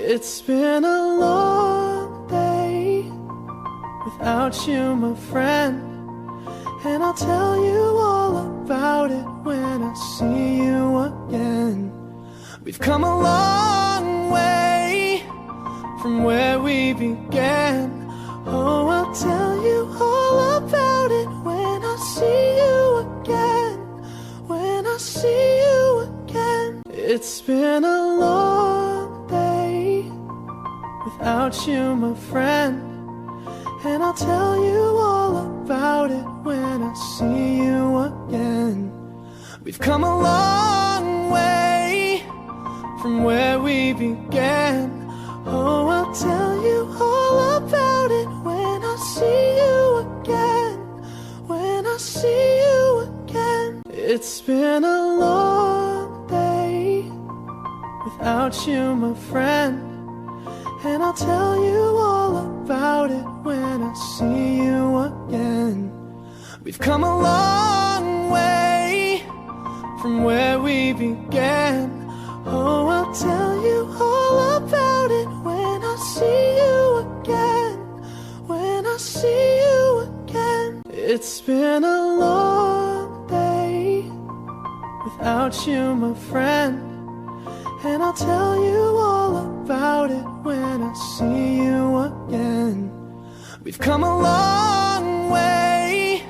It's been a long day without you, my friend, and I'll tell you all about it when I see you again. We've come a long way from where we began. Oh, I'll tell you all about it when I see you again. When I see you again. It's been a long day without you, my friend, and I'll tell you all about it when I see you again. We've come a long way from where we began. Oh, I'll tell you all about it when I see you again. When I see you again. It's been a long day without you, my friend, and I'll tell you all about it when I see you again. We've come a long way from where we began. Oh, I'll tell you all about it when I see you again. When I see you again. It's been a long day without you, my friend, and I'll tell you all about it when I see you again. We've come a long way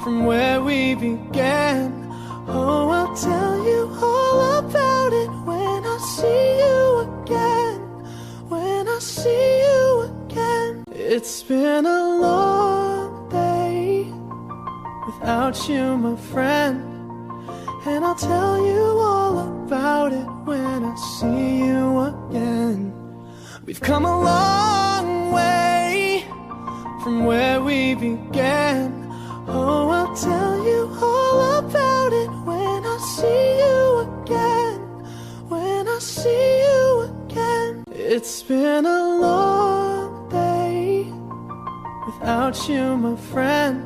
from where we began. Oh, I'll tell you all about it when I see you again. When I see you again. It's been a long day without you, my friend, and I'll tell you all about it when I see you again. We've come a long way from where we began. Oh, I'll tell you all about it when I see you again. When I see you again. It's been a long day without you, my friend,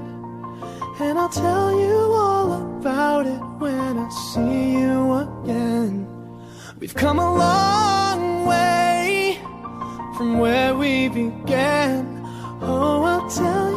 and I'll tell you all about it when I see you again. We've come a long way from where we began. Oh, I'll tell you